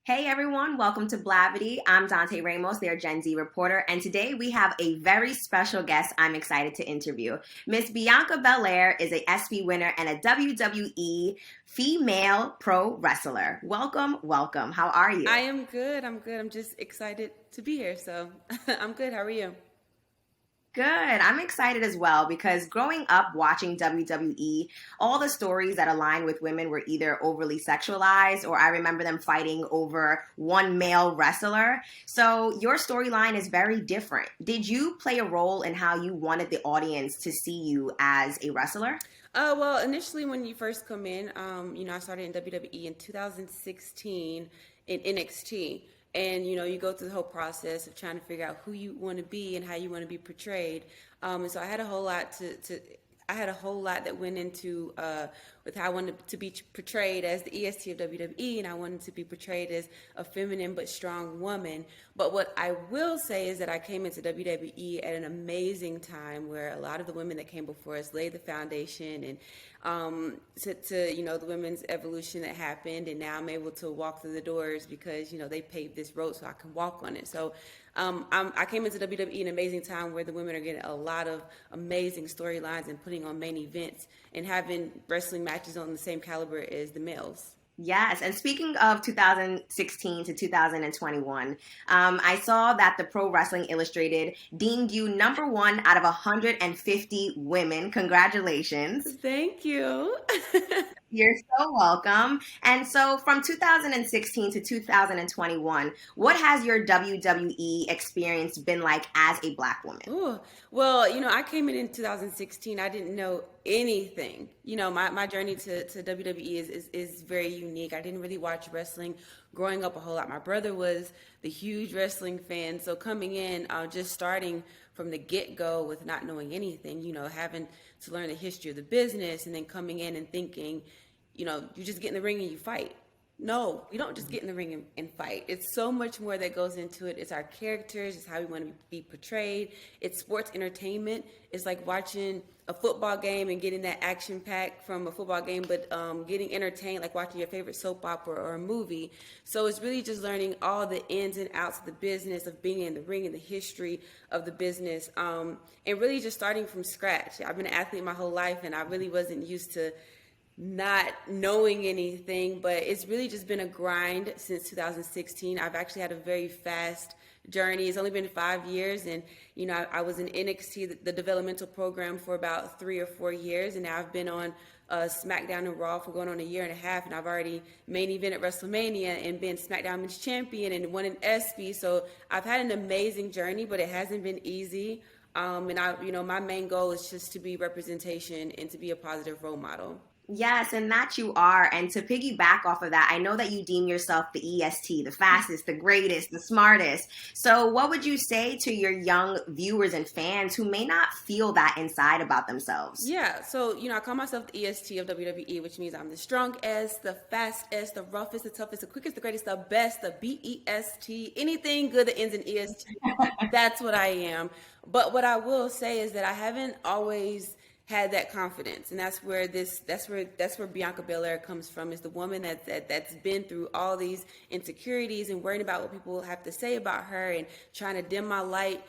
Hey everyone, welcome to Blavity. I'm Dante Ramos, their Gen Z reporter, and today we have a very special guest I'm excited to interview. Miss Bianca Belair is a ESPY winner and a WWE female pro wrestler. Welcome, welcome. How are you? I am good. I'm good. I'm just excited to be here. So I'm good. How are you? Good. I'm excited as well because growing up watching WWE, all the stories that align with women were either overly sexualized or I remember them fighting over one male wrestler. So your storyline is very different. Did you play a role in how you wanted the audience to see you as a wrestler? Well, initially when you first come in, I started in WWE in 2016 in NXT. And, you go through the whole process of trying to figure out who you want to be and how you want to be portrayed. And so I had a whole lot I had a whole lot that went into with how I wanted to be portrayed as the EST of WWE, and I wanted to be portrayed as a feminine but strong woman. But what I will say is that I came into WWE at an amazing time where a lot of the women that came before us laid the foundation and to the women's evolution that happened, and now I'm able to walk through the doors because they paved this road so I can walk on it. So I came into WWE in an amazing time where the women are getting a lot of amazing storylines and putting on main events and having wrestling matches on the same caliber as the males. Yes, and speaking of 2016 to 2021, I saw that the Pro Wrestling Illustrated deemed you number one out of 150 women. Congratulations. Thank you. You're so welcome. And so from 2016 to 2021, what has your WWE experience been like as a Black woman? Ooh. Well, I came in 2016. I didn't know anything. My journey to WWE is very unique. I didn't really watch wrestling growing up a whole lot. My brother was the huge wrestling fan. So coming in, just starting from the get-go with not knowing anything, having to learn the history of the business and then coming in and thinking, you just get in the ring and you fight. No, we don't just get in the ring and fight. It's so much more that goes into it. It's our characters. It's how we want to be portrayed. It's sports entertainment. It's like watching a football game and getting that action pack from a football game, but getting entertained, like watching your favorite soap opera or a movie. So it's really just learning all the ins and outs of the business, of being in the ring and the history of the business, and really just starting from scratch. I've been an athlete my whole life, and I really wasn't used to not knowing anything, but it's really just been a grind since 2016. I've actually had a very fast journey. It's only been 5 years, and I was in NXT, the developmental program, for about 3 or 4 years, and now I've been on SmackDown and Raw for going on a year and a half, and I've already main event at WrestleMania and been SmackDown Men's Champion and won an ESPY. So I've had an amazing journey, but it hasn't been easy. My main goal is just to be representation and to be a positive role model. Yes, and that you are. And to piggyback off of that, I know that you deem yourself the EST, the fastest, the greatest, the smartest. So what would you say to your young viewers and fans who may not feel that inside about themselves? Yeah, so I call myself the EST of WWE, which means I'm the strongest, the fastest, the roughest, the toughest, the quickest, the greatest, the best, the BEST, anything good that ends in EST. That's what I am. But what I will say is that I haven't always had that confidence, and that's where Bianca Belair comes from. Is the woman that's been through all these insecurities and worrying about what people have to say about her and trying to dim my light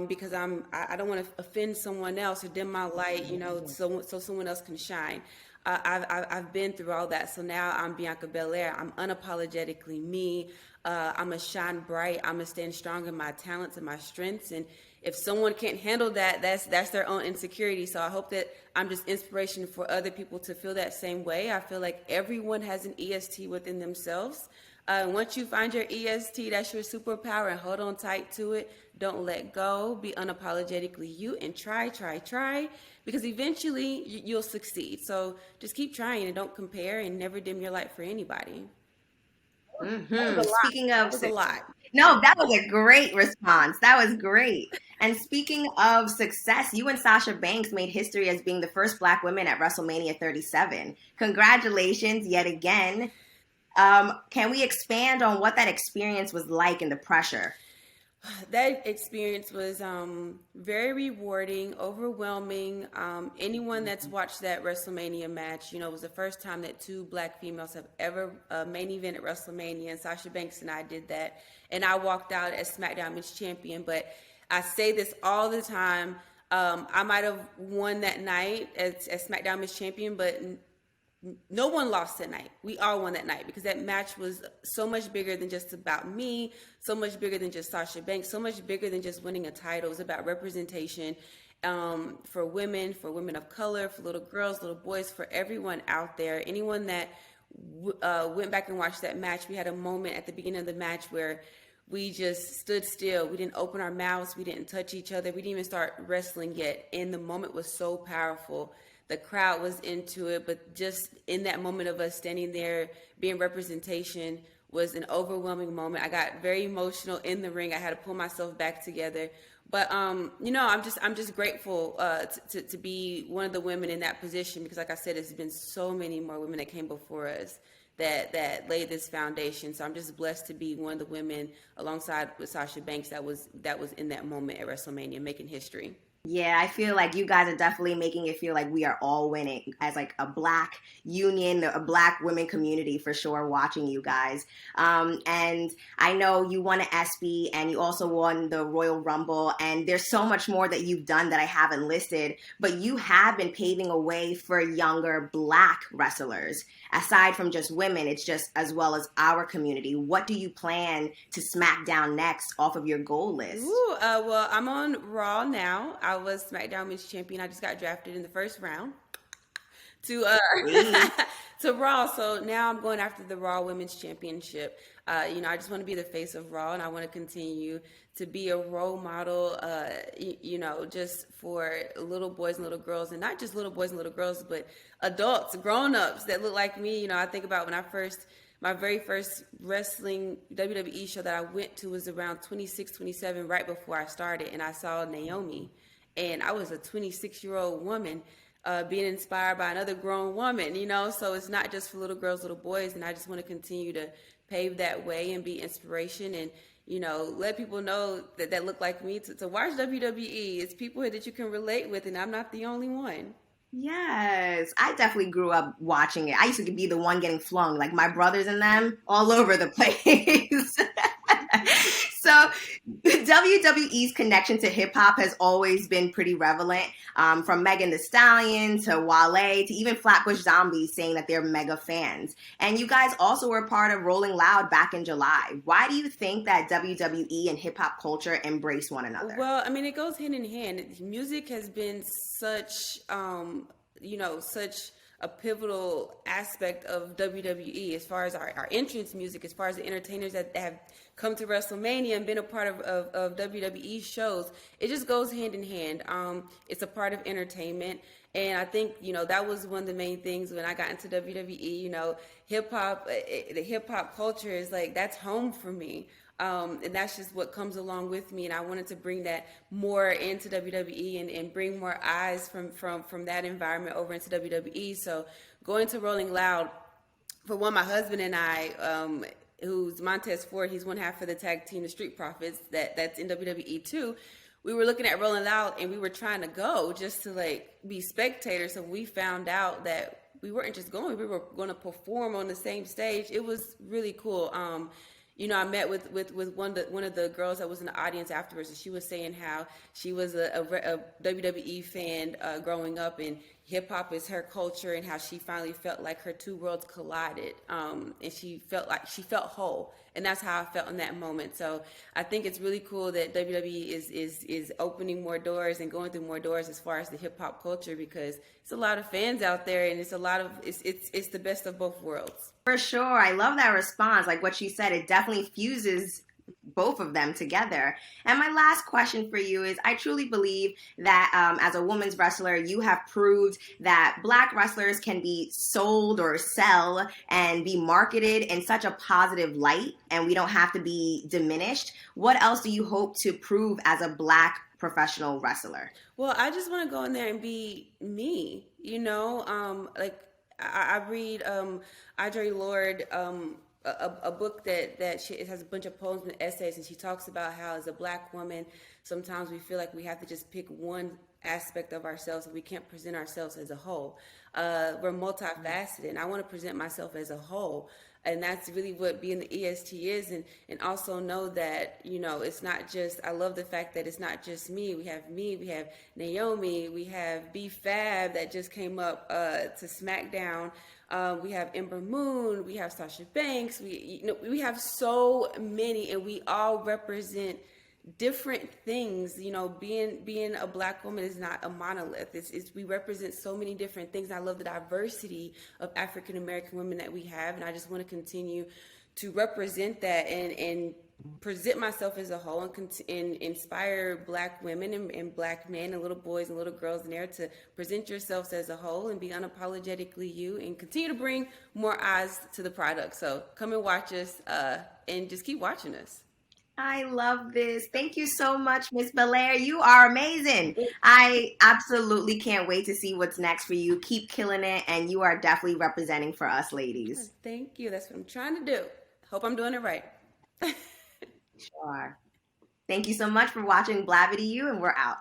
because I don't want to offend someone else or dim my light, so someone else can shine. I've been through all that, so now I'm Bianca Belair. I'm unapologetically me. I'm a shine bright. I'm a stand strong in my talents and my strengths, and if someone can't handle that, that's their own insecurity. So I hope that I'm just inspiration for other people to feel that same way. I feel like everyone has an EST within themselves. Once you find your EST, that's your superpower, and hold on tight to it. Don't let go. Be unapologetically you and try, because eventually you'll succeed. So just keep trying and don't compare and never dim your light for anybody. Mm-hmm. Speaking That of was a lot. no, that was a great response. That was great. And speaking of success, you and Sasha Banks made history as being the first Black women at WrestleMania 37. Congratulations yet again. Can we expand on what that experience was like and the pressure? That experience was very rewarding, overwhelming. Anyone that's watched that WrestleMania match, you know, it was the first time that two black females have ever main evented WrestleMania, and Sasha Banks and I did that. And I walked out as SmackDown Men's Champion, but I say this all the time. I might have won that night as SmackDown Men's Champion, but no one lost that night. We all won that night because that match was so much bigger than just about me, so much bigger than just Sasha Banks, so much bigger than just winning a title. It was about representation for women of color, for little girls, little boys, for everyone out there. Anyone that went back and watched that match, we had a moment at the beginning of the match where we just stood still. We didn't open our mouths. We didn't touch each other. We didn't even start wrestling yet. And the moment was so powerful. The crowd was into it, but just in that moment of us standing there being representation was an overwhelming moment. I got very emotional in the ring. I had to pull myself back together. But you know, I'm just grateful to be one of the women in that position because, like I said, there's been so many more women that came before us that laid this foundation. So I'm just blessed to be one of the women alongside with Sasha Banks that was in that moment at WrestleMania, making history. Yeah, I feel like you guys are definitely making it feel like we are all winning as like a black union, a black women community for sure watching you guys. And I know you won an ESPY and you also won the Royal Rumble and there's so much more that you've done that I haven't listed, but you have been paving a way for younger black wrestlers. Aside from just women, it's just as well as our community. What do you plan to smack down next off of your goal list? Well, I'm on Raw now. I was SmackDown Men's Champion. I just got drafted in the first round to to Raw. So now I'm going after the Raw Women's Championship. You know, I just want to be the face of Raw, and I want to continue to be a role model. You know, just for little boys and little girls, and not just little boys and little girls, but adults, grown-ups that look like me. You know, I think about when my very first wrestling WWE show that I went to was around 26, 27, right before I started, and I saw Naomi. And I was a 26-year-old woman being inspired by another grown woman, you know? So it's not just for little girls, little boys. And I just want to continue to pave that way and be inspiration and, you know, let people know that look like me to watch WWE. It's people that you can relate with, and I'm not the only one. Yes, I definitely grew up watching it. I used to be the one getting flung, like my brothers and them, all over the place. So WWE's connection to hip hop has always been pretty relevant, from Megan Thee Stallion to Wale to even Flatbush Zombies saying that they're mega fans. And you guys also were part of Rolling Loud back in July. Why do you think that WWE and hip hop culture embrace one another? Well, I mean, it goes hand in hand. Music has been such, you know, such a pivotal aspect of WWE as far as our entrance music, as far as the entertainers that have come to WrestleMania and been a part of WWE shows. It just goes hand in hand. It's a part of entertainment. And I think, you know, that was one of the main things when I got into WWE, you know, hip hop, the hip hop culture is like, that's home for me. And that's just what comes along with me. And I wanted to bring that more into WWE and bring more eyes from that environment over into WWE. So going to Rolling Loud, for one, my husband and I, who's Montez Ford, he's one half of the tag team, the Street Profits, that's in WWE too. We were looking at Rolling Loud and we were trying to go just to like be spectators. So we found out that we weren't just going, we were going to perform on the same stage. It was really cool. You know, I met with one of the girls that was in the audience afterwards, and she was saying how she was a WWE fan growing up, and hip hop is her culture, and how she finally felt like her two worlds collided, and she felt whole, and that's how I felt in that moment. So I think it's really cool that WWE is opening more doors and going through more doors as far as the hip hop culture, because it's a lot of fans out there, and it's the best of both worlds. For sure. I love that response. Like what you said, it definitely fuses both of them together. And my last question for you is, I truly believe that as a women's wrestler, you have proved that Black wrestlers can be sold or sell and be marketed in such a positive light, and we don't have to be diminished. What else do you hope to prove as a Black professional wrestler? Well, I just want to go in there and be me, you know, like I read Audre Lorde a book that she, it has a bunch of poems and essays, and she talks about how as a Black woman, sometimes we feel like we have to just pick one aspect of ourselves and we can't present ourselves as a whole. We're multifaceted, and I want to present myself as a whole. And that's really what being the EST is. And also know that, you know, it's not just, I love the fact that it's not just me. We have Naomi, we have B Fab that just came up to SmackDown. We have Ember Moon, we have Sasha Banks, we have so many, and we all represent different things. You know, being a Black woman is not a monolith. It's we represent so many different things. I love the diversity of African American women that we have, and I just want to continue to represent that and present myself as a whole, and inspire Black women and Black men and little boys and little girls in there to present yourselves as a whole and be unapologetically you, and continue to bring more eyes to the product. So come and watch us, and just keep watching us. I love this. Thank you so much, Miss Belair. You are amazing. I absolutely can't wait to see what's next for you. Keep killing it, and you are definitely representing for us ladies. Thank you. That's what I'm trying to do. Hope I'm doing it right. Sure. Thank you so much for watching Blavity You, and we're out.